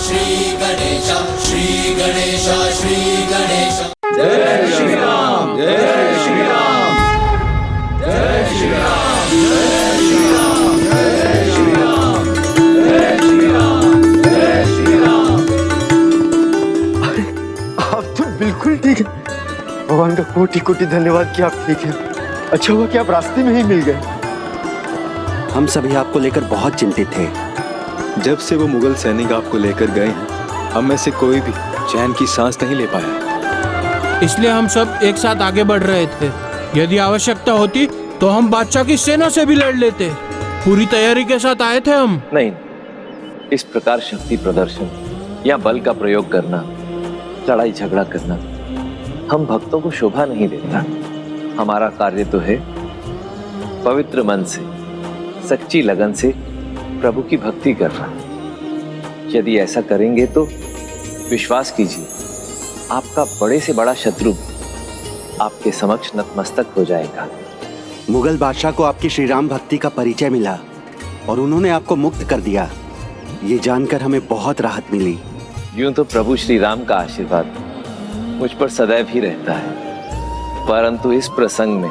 श्री गणेश, श्री गणेश, श्री गणेश। जय श्री राम, जय श्री राम, जय श्री राम, जय श्री राम, जय श्री राम, जय श्री राम, जय श्री राम। अरे आप तो बिल्कुल ठीक है। भगवान का कोटि कोटि धन्यवाद कि आप ठीक हैं। अच्छा हुआ कि आप रास्ते में ही मिल गए। हम सभी आपको लेकर बहुत चिंतित थे। जब से वो मुगल सैनिक आपको लेकर गए हैं, हम में से कोई भी चैन की सांस नहीं ले पाया। इसलिए हम सब एक साथ आगे बढ़ रहे थे। यदि आवश्यकता होती तो हम बादशाह की सेना से भी लड़ लेते। पूरी तैयारी के साथ आए थे हम। नहीं, इस प्रकार शक्ति प्रदर्शन या बल का प्रयोग करना, लड़ाई झगड़ा करना हम भक्तों को शोभा नहीं देता। हमारा कार्य तो है पवित्र मन से, सच्ची लगन से प्रभु की भक्ति करना। यदि ऐसा करेंगे तो विश्वास कीजिए, आपका बड़े से बड़ा शत्रु आपके समक्ष नतमस्तक हो जाएगा। मुगल बादशाह को आपकी श्री राम भक्ति का परिचय मिला और उन्होंने आपको मुक्त कर दिया। ये जानकर हमें बहुत राहत मिली। यूं तो प्रभु श्री राम का आशीर्वाद मुझ पर सदैव ही रहता है, परंतु इस प्रसंग में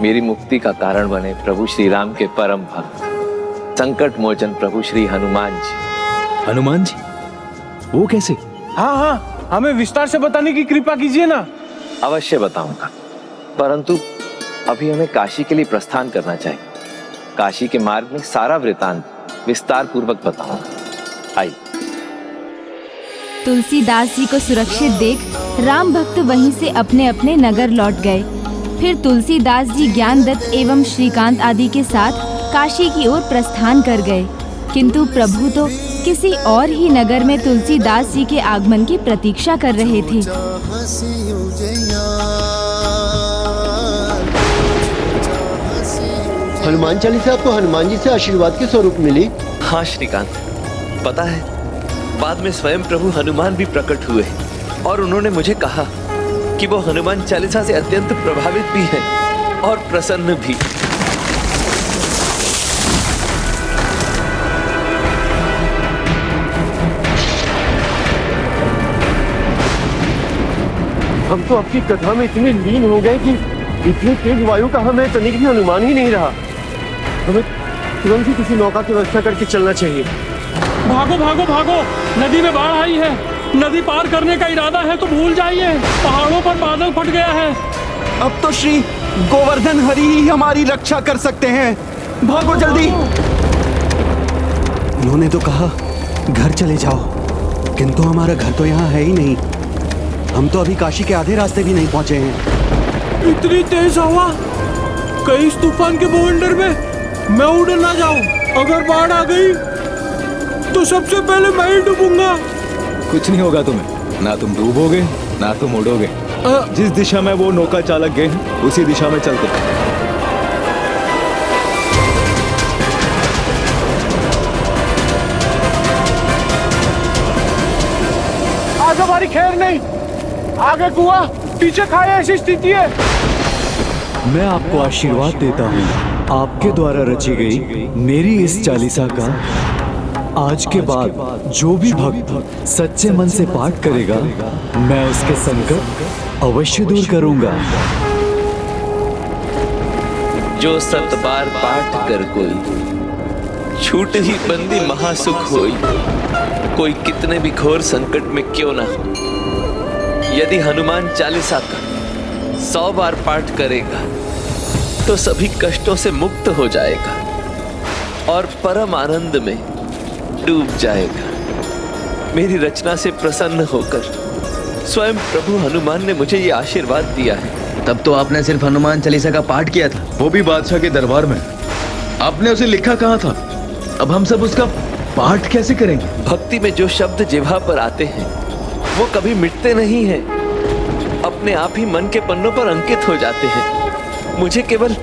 मेरी मुक्ति का कारण बने प्रभु श्री राम के परम भक्त, संकट मोचन प्रभु श्री हनुमान जी। हनुमान जी? वो कैसे? हाँ हाँ, हमें विस्तार से बताने की कृपा कीजिए ना। अवश्य बताऊंगा, परंतु अभी हमें काशी के लिए प्रस्थान करना चाहिए। काशी के मार्ग में सारा वृतांत विस्तार पूर्वक बताऊंगा। आइए। तुलसीदास जी को सुरक्षित देख राम भक्त वहीं से अपने अपने नगर लौट गए। फिर तुलसीदास जी ज्ञानदत्त एवं श्रीकांत आदि के साथ काशी की ओर प्रस्थान कर गए, किंतु प्रभु तो किसी और ही नगर में तुलसीदास जी के आगमन की प्रतीक्षा कर रहे थे। हनुमान चालीसा आपको हनुमान जी से आशीर्वाद के स्वरूप मिली? हाँ श्रीकांत, पता है बाद में स्वयं प्रभु हनुमान भी प्रकट हुए और उन्होंने मुझे कहा कि वो हनुमान चालीसा से अत्यंत प्रभावित भी हैं और प्रसन्न भी। हम तो आपकी कथा में इतने लीन हो गए कि इतनी तेज वायु का हमें तनिक भी अनुमान ही नहीं रहा। हमें तुरंत ही किसी नौका की व्यवस्था करके चलना चाहिए। भागो भागो भागो, नदी में बाढ़ आई है। नदी पार करने का इरादा है तो भूल जाइए, पहाड़ों पर बादल फट गया है। अब तो श्री गोवर्धन हरि ही हमारी रक्षा कर सकते हैं। भागो जल्दी। उन्होंने तो कहा घर चले जाओ, किंतु हमारा घर तो यहाँ है ही नहीं। हम तो अभी काशी के आधे रास्ते भी नहीं पहुँचे हैं। इतनी तेज हवा, कहीं इस तूफान के बवंडर में मैं उड़ ना जाऊं। अगर बाढ़ आ गई तो सबसे पहले मैं ही डूबूंगा। कुछ नहीं होगा तुम्हें, ना तुम डूबोगे ना तुम उड़ोगे। जिस दिशा में वो नौका चालक गए हैं उसी दिशा में चलते। आज हमारी खैर नहीं, आगे कुआं पीछे खाए ऐसी स्थिति है। मैं आपको आशीर्वाद देता हूँ, आपके द्वारा रची गई मेरी इस चालीसा का आज के बाद जो भी भक्त सच्चे मन से पाठ करेगा, मैं उसके संकट अवश्य दूर करूंगा। जो 7 बार पाठ कर कोई, छूट ही बंदी महासुख होई। कोई कितने भी घोर संकट में क्यों ना हो, यदि हनुमान चालीसा का 100 बार पाठ करेगा तो सभी कष्टों से मुक्त हो जाएगा और परम आनंद में डूब जाएगा। मेरी रचना से प्रसन्न होकर स्वयं प्रभु हनुमान ने मुझे ये आशीर्वाद दिया है। तब तो आपने सिर्फ हनुमान चालीसा का पाठ किया था, वो भी बादशाह के दरबार में। आपने उसे लिखा कहाँ था? अब हम सब उसका पाठ कैसे करेंगे? भक्ति में जो शब्द जिह्वा पर आते हैं वो कभी मिटते नहीं हैं, अपने आप ही मन के पन्नों पर अंकित हो जाते हैं। मुझे केवल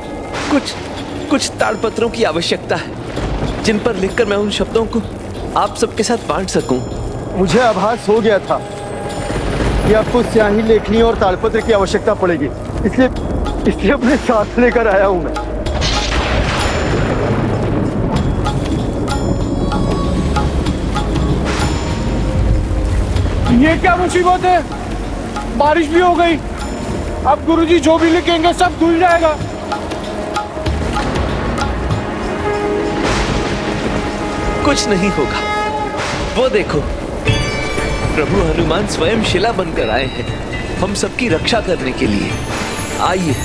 कुछ ताड़पत्रों की आवश्यकता है जिन पर लिखकर मैं उन शब्दों को आप सबके साथ बांट सकूं। मुझे आभास हो गया था कि आपको स्याही, लेखनी और तालपत्र की आवश्यकता पड़ेगी, इसलिए अपने साथ लेकर आया हूं मैं। ये क्या मुसीबत है? बारिश भी हो गई। अब गुरुजी जो भी लिखेंगे सब धुल जाएगा। कुछ नहीं होगा। वो देखो, प्रभु हनुमान स्वयं शिला बनकर आए हैं हम सबकी रक्षा करने के लिए। आइए।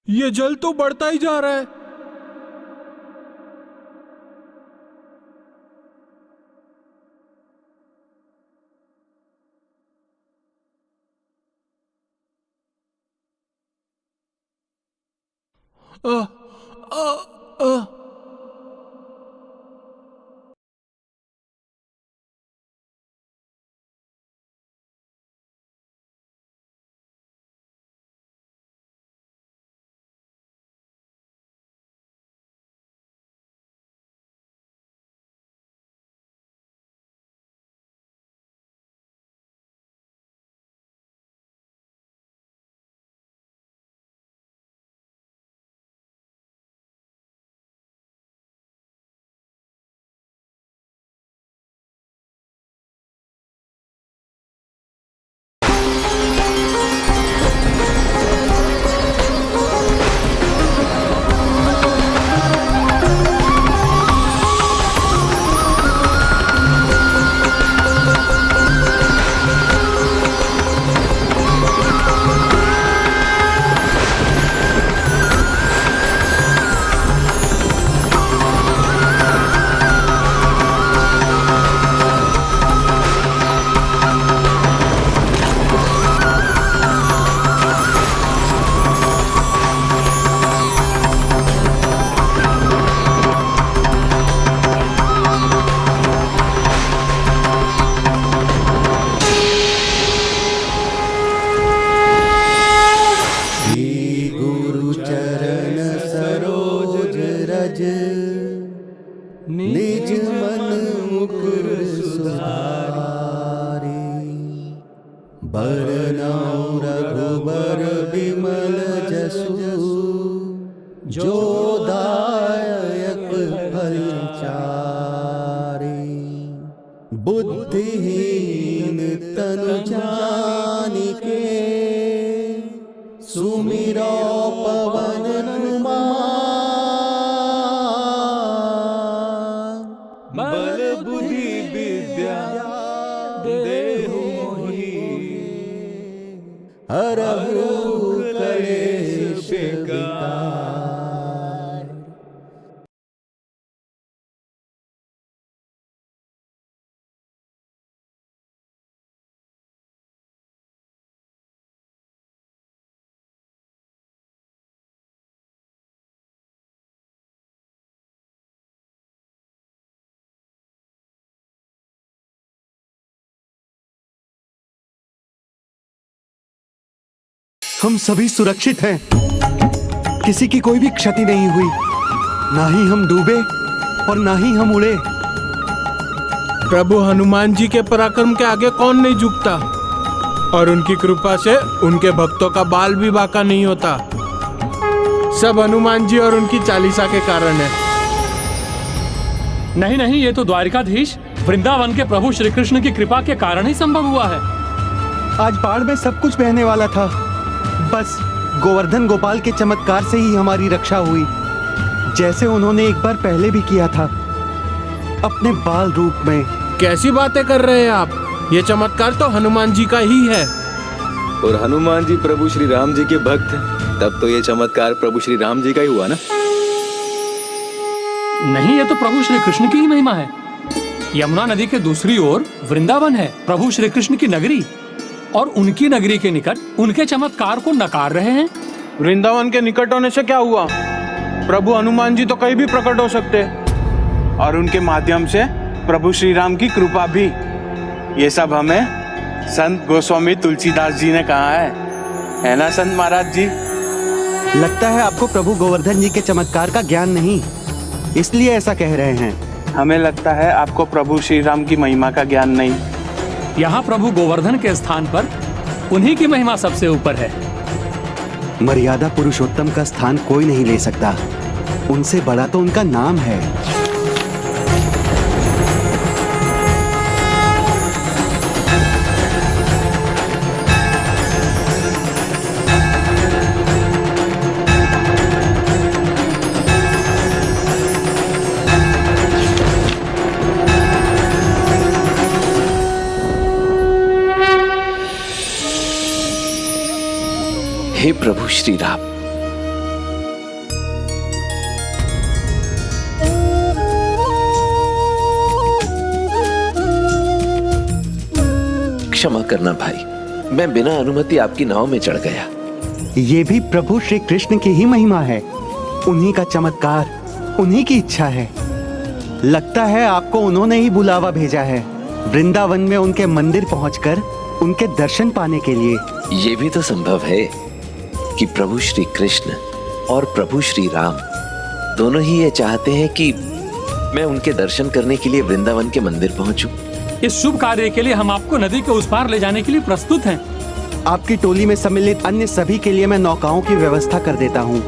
ये जल तो बढ़ता ही जा रहा है। आ, आ, आ, निज मन मुकुर सुधारी, बरनउँ रघुबर बिमल जसु, जो दायक फल चारि। बुद्धिहीन तनु जानिके, सुमिरो पवन कुमार। बल बुद्धि विद्या देहु मोहि, हरहु कलेश विकार। हम सभी सुरक्षित हैं। किसी की कोई भी क्षति नहीं हुई, ना ही हम डूबे और ना ही हम उड़े। प्रभु हनुमान जी के पराक्रम के आगे कौन नहीं झुकता, और उनकी कृपा से उनके भक्तों का बाल भी बांका नहीं होता। सब हनुमान जी और उनकी चालीसा के कारण है। नहीं नहीं, ये तो द्वारिकाधीश वृंदावन के प्रभु श्री कृष्ण की कृपा के कारण ही संभव हुआ है। आज बाढ़ में सब कुछ बहने वाला था, बस गोवर्धन गोपाल के चमत्कार से ही हमारी रक्षा हुई, जैसे उन्होंने एक बार पहले भी किया था अपने बाल रूप में। कैसी बातें कर रहे हैं आप? ये चमत्कार तो हनुमान जी का ही है। और हनुमान जी प्रभु श्री राम जी के भक्त हैं, तब तो ये चमत्कार प्रभु श्री राम जी का ही हुआ ना। नहीं, ये तो प्रभु श्री कृष्ण की ही महिमा है। यमुना नदी के दूसरी ओर वृंदावन है, प्रभु श्री कृष्ण की नगरी, और उनकी नगरी के निकट उनके चमत्कार को नकार रहे हैं। वृंदावन के निकट होने से क्या हुआ? प्रभु हनुमान जी तो कहीं भी प्रकट हो सकते, और उनके माध्यम से प्रभु श्री राम की कृपा भी। ये सब हमें संत गोस्वामी तुलसीदास जी ने कहा है ना संत महाराज जी? लगता है आपको प्रभु गोवर्धन जी के चमत्कार का ज्ञान नहीं, इसलिए ऐसा कह रहे हैं। हमें लगता है आपको प्रभु श्री राम की महिमा का ज्ञान नहीं। यहाँ प्रभु गोवर्धन के स्थान पर उन्हीं की महिमा सबसे ऊपर है। मर्यादा पुरुषोत्तम का स्थान कोई नहीं ले सकता, उनसे बड़ा तो उनका नाम है। हे प्रभु श्री राम, क्षमा करना भाई, मैं बिना अनुमति आपकी नाव में चढ़ गया। ये भी प्रभु श्री कृष्ण की ही महिमा है, उन्हीं का चमत्कार, उन्हीं की इच्छा है। लगता है आपको उन्होंने ही बुलावा भेजा है वृंदावन में उनके मंदिर पहुंचकर उनके दर्शन पाने के लिए। ये भी तो संभव है कि प्रभु श्री कृष्ण और प्रभु श्री राम दोनों ही ये चाहते हैं कि मैं उनके दर्शन करने के लिए वृंदावन के मंदिर पहुंचूं। इस शुभ कार्य के लिए हम आपको नदी के उस पार ले जाने के लिए प्रस्तुत हैं। आपकी टोली में सम्मिलित अन्य सभी के लिए मैं नौकाओं की व्यवस्था कर देता हूँ।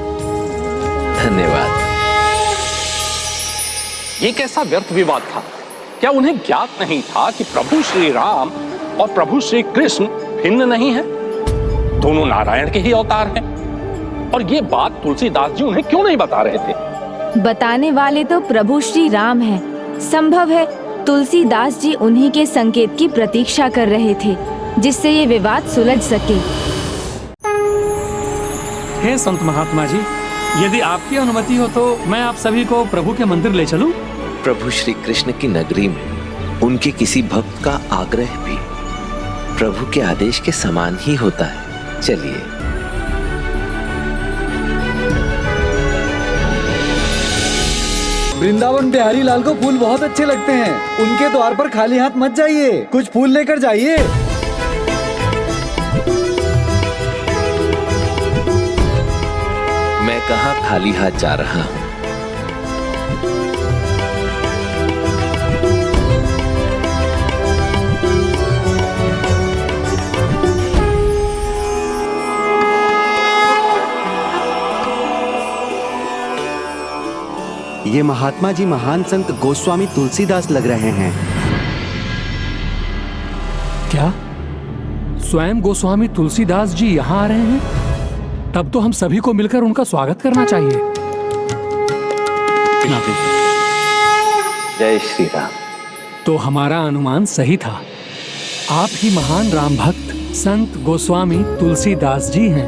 धन्यवाद। ये कैसा व्यर्थ विवाद था? क्या उन्हें ज्ञात नहीं था कि प्रभु श्री राम और प्रभु श्री कृष्ण भिन्न नहीं है? दोनों नारायण के ही अवतार हैं। और ये बात तुलसीदास जी उन्हें क्यों नहीं बता रहे थे? बताने वाले तो प्रभु श्री राम हैं। संभव है तुलसीदास जी उन्हीं के संकेत की प्रतीक्षा कर रहे थे, जिससे ये विवाद सुलझ सके। हे संत महात्मा जी, यदि आपकी अनुमति हो तो मैं आप सभी को प्रभु के मंदिर ले चलूं? प्रभु श्री कृष्ण की नगरी में उनके किसी भक्त का आग्रह भी प्रभु के आदेश के समान ही होता है। चलिए। वृंदावन बिहारी लाल को फूल बहुत अच्छे लगते हैं, उनके द्वार पर खाली हाथ मत जाइए, कुछ फूल लेकर जाइए। मैं कहाँ खाली हाथ जा रहा हूँ। ये महात्मा जी महान संत गोस्वामी तुलसीदास लग रहे हैं। क्या स्वयं गोस्वामी तुलसीदास जी यहाँ आ रहे हैं? तब तो हम सभी को मिलकर उनका स्वागत करना चाहिए। जय श्री राम। तो हमारा अनुमान सही था, आप ही महान राम भक्त संत गोस्वामी तुलसीदास जी हैं।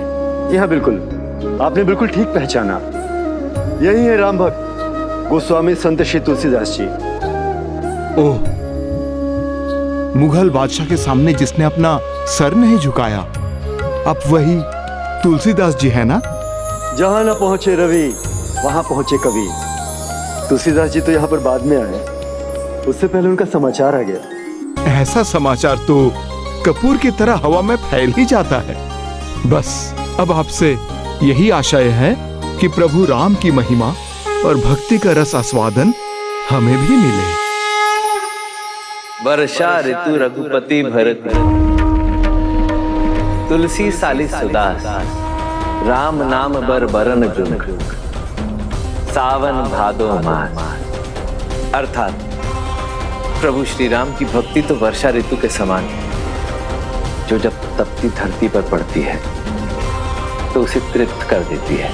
जी हाँ, बिल्कुल, आपने बिल्कुल ठीक पहचाना। यही है राम भक्त गोस्वामी संत श्री तुलसीदास जी। ओह, मुगल बादशाह के सामने जिसने अपना सर नहीं झुकाया, अब वही तुलसीदास जी है ना? जहां ना पहुंचे रवि वहां पहुंचे कवि। तुलसीदास जी तो यहाँ पर बाद में आए, उससे पहले उनका समाचार आ गया। ऐसा समाचार तो कपूर की तरह हवा में फैल ही जाता है। बस अब आपसे यही आशय है कि प्रभु राम की महिमा और भक्ति का रस आस्वादन हमें भी मिले। वर्षा ऋतु रघुपति भरत, तुलसी साली सुदास, राम नाम बर बरन जुग, सावन भादो मास। अर्थात प्रभु श्री राम की भक्ति तो वर्षा ऋतु के समान है, जो जब तपती धरती पर पड़ती है तो उसे तृप्त कर देती है।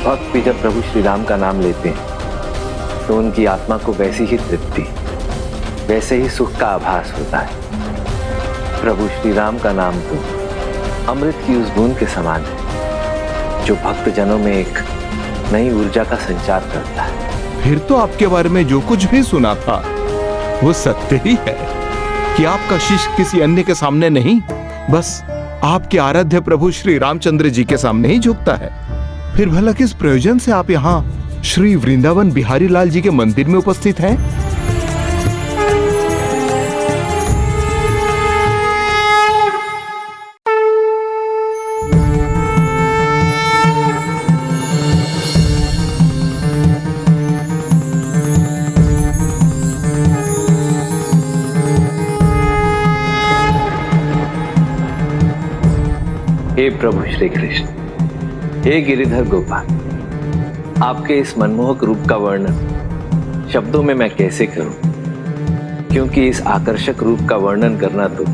भक्त भी जब प्रभु श्री राम का नाम लेते हैं तो उनकी आत्मा को वैसी ही तृप्ति, वैसे ही सुख का आभास होता है। प्रभु श्री राम का नाम तो अमृत की उस बूंद के समान है जो भक्त जनों में एक नई ऊर्जा का संचार करता है। फिर तो आपके बारे में जो कुछ भी सुना था वो सत्य ही है कि आपका शिष्य किसी अन्य के सामने नहीं, बस आपके आराध्य प्रभु श्री रामचंद्र जी के सामने ही झुकता है। फिर भला किस प्रयोजन से आप यहाँ श्री वृंदावन बिहारी लाल जी के मंदिर में उपस्थित हैं? हे प्रभु श्री कृष्ण, हे गिरिधर गोपाल, आपके इस मनमोहक रूप का वर्णन शब्दों में मैं कैसे करूं, क्योंकि इस आकर्षक रूप का वर्णन करना तो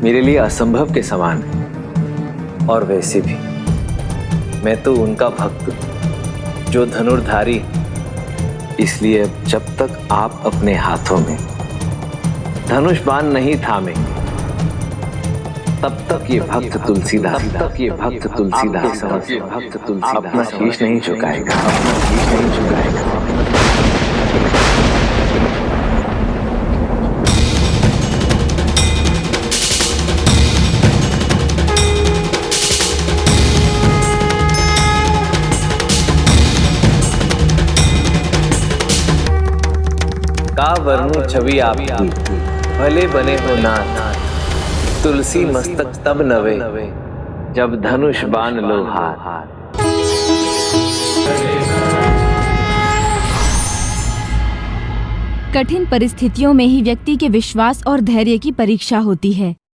मेरे लिए असंभव के समान है। और वैसे भी मैं तो उनका भक्त जो धनुर्धारी, इसलिए जब तक आप अपने हाथों में धनुष बाण नहीं थामे तब तक ये भक्त तुलसीदास अपना शीश नहीं झुकाएगा, का वर्णु छवि आपकी, भले बने हो नाथ, तुलसी मस्तक तब नवे, जब धनुष बाण लो हाथ। कठिन परिस्थितियों में ही व्यक्ति के विश्वास और धैर्य की परीक्षा होती है।